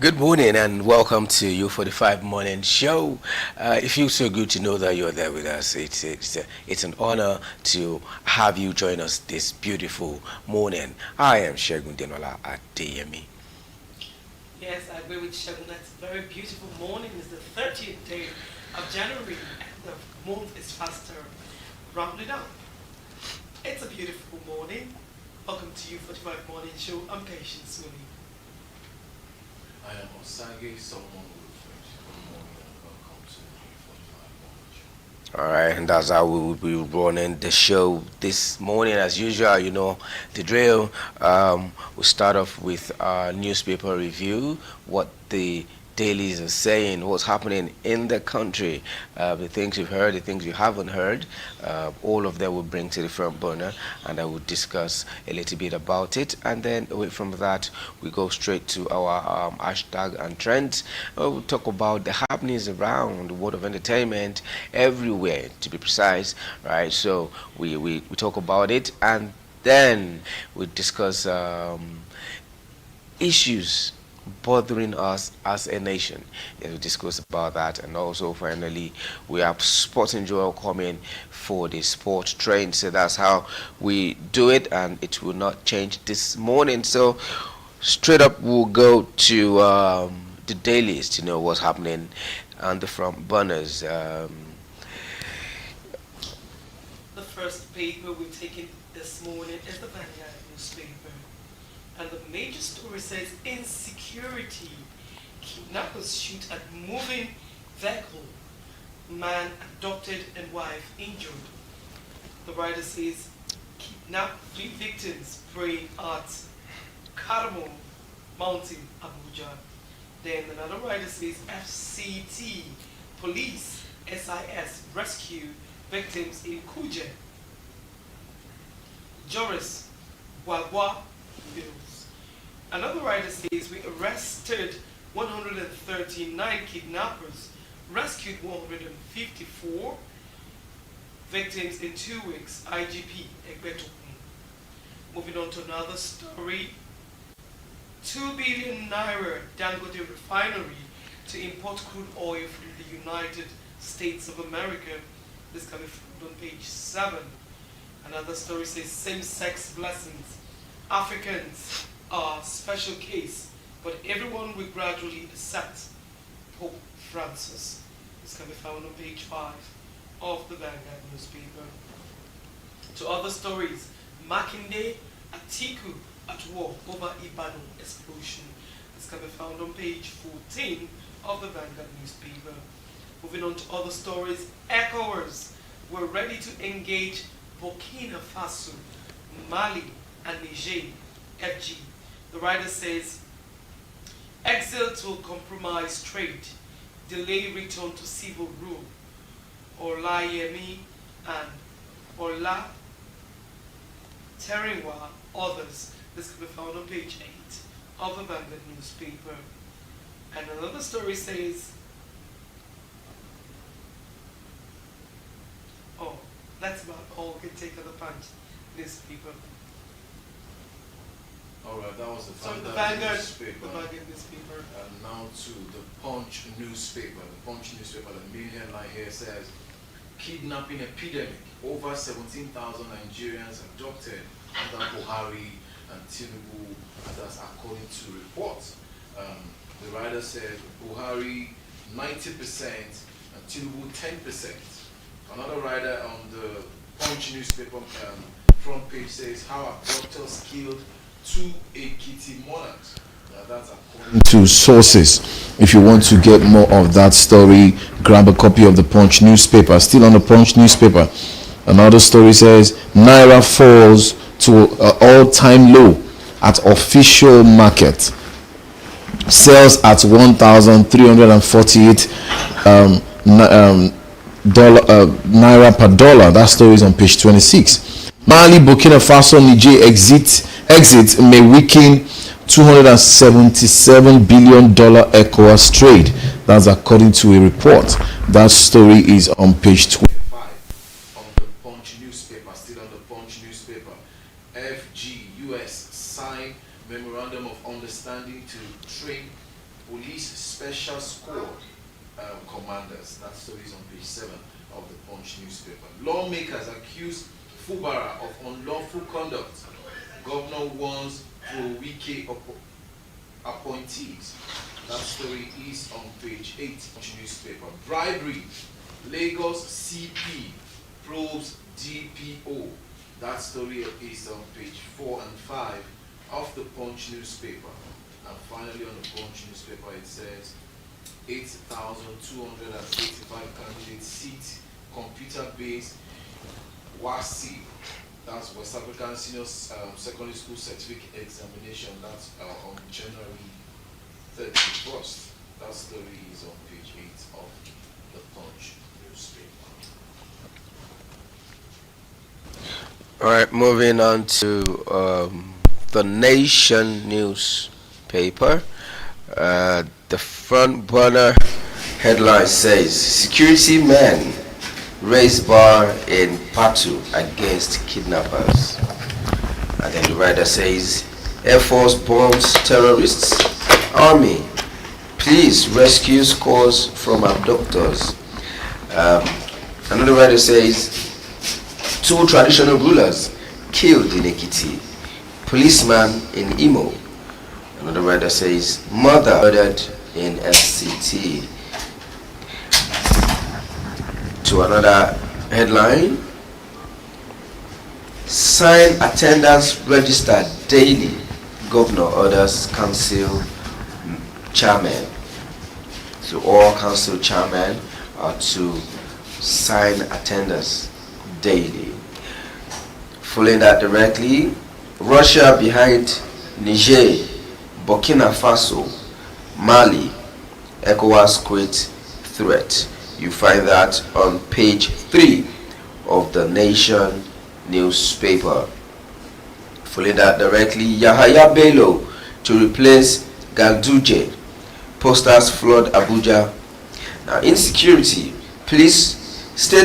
Good morning and welcome to U45 Morning Show. It feels so good to know that you're there with us. It's an honor to have you join us this beautiful morning. I am Shegun Denola at DME. Yes, I agree with Shegun. That's a very beautiful morning. It's the 30th day of January and the month is faster rounding up. It's a beautiful morning. Welcome to U45 Morning Show. I'm Patience Sweeney. I am Osage, someone with French. Good morning and welcome to U45 Morning Show. All right, and that's how we will be running the show this morning. As usual, you know the drill. We'll start off with our newspaper review, what the dailies are saying, what's happening in the country, the things you've heard, the things you haven't heard. All of that will bring to the front burner, and I will discuss a little bit about it. And then away from that, we go straight to our hashtag and trends. We'll talk about the happenings around the world of entertainment everywhere, to be precise, right? So we talk about it, and then we discuss issues bothering us as a nation. Yeah, we discuss about that, and also finally we have Sporting Joel coming for the sport train. So that's how we do it, and it will not change this morning. So straight up, we'll go to the dailies to know what's happening on the front burners. The first paper we're taking this morning is the Vanguard newspaper. And the major story says insecurity. Kidnappers shoot at moving vehicle. Man abducted and wife injured. The writer says kidnap 3 victims praying at Cardamom Mountain, Abuja. Then another writer says FCT police SIS rescue victims in Kuje. Joris Wagwa bills. Another writer says we arrested 139 kidnappers, rescued 154 victims in 2 weeks. IGP Egbetokun. Moving on to another story. 2 billion naira Dangote refinery to import crude oil from the United States of America. This can be found on page 7. Another story says same-sex blessings. Africans are special case, but everyone will gradually accept Pope Francis. This can be found on page 5 of the Vanguard newspaper. To other stories, Makinde Atiku at war over Ibadan explosion. This can be found on page 14 of the Vanguard newspaper. Moving on to other stories, ECOWAS were ready to engage Burkina Faso, Mali, and Niger, FG. The writer says, exit will compromise trade, delay return to civil rule. Olayemi and Ola Terenwa, others. This can be found on page 8 of the Vanguard newspaper. And another story says, oh, that's about all we can take of the Punch newspaper. Alright, that was the So the Vanguard Vanguard newspaper. newspaper. And now to the Punch newspaper. The Punch newspaper, the main headline here says, kidnapping epidemic. Over 17,000 Nigerians abducted under Buhari and Tinubu, and that's according to reports. The writer said Buhari 90% and Tinubu 10%. Another writer on the Punch newspaper front page says how abductors killed 2 Ekiti monarchs. That's according to sources. If you want to get more of that story, grab a copy of the Punch newspaper. Still on the Punch newspaper, another story says Naira falls to an all-time low at official market. Sells at 1,348 naira per dollar. That story is on page 26. Mali, Burkina Faso, Niger exit may weaken $277 billion ECOWAS trade. That's according to a report. That story is on page 25 of the Punch newspaper. Still on the Punch newspaper. FG US sign memorandum of understanding to train special squad commanders. That story is on page 7 of the Punch newspaper. Lawmakers accuse Fubara of unlawful conduct. Governor warns pro-Wike appointees. That story is on page 8 of the newspaper. Bribery. Lagos CP probes DPO. That story is on page 4 and 5 of the Punch newspaper. And finally on the Punch newspaper it says 8,285 candidate seat computer-based WASI. That's West African Senior Secondary School Certificate Examination. That's on January 31st. That story is on page 8 of the Punch newspaper. All right, moving on to the Nation newspaper. The front burner headline says, security men raise bar in battle against kidnappers. And then the writer says, Air Force bombs terrorists. Army, please rescue scores from abductors. Another writer says, 2 traditional rulers killed in Ekiti. Policeman in Imo. Another writer says, mother murdered in FCT. To another headline, sign attendance register daily. Governor orders council chairman. So all council chairmen are to sign attendance daily. Following that directly, Russia behind Niger, Burkina Faso, Mali, ECOWAS quit threat. You find that on page 3 of the Nation newspaper. Following that directly, Yahaya Bello to replace Ganduje. Posters flood Abuja. Now, insecurity. Police state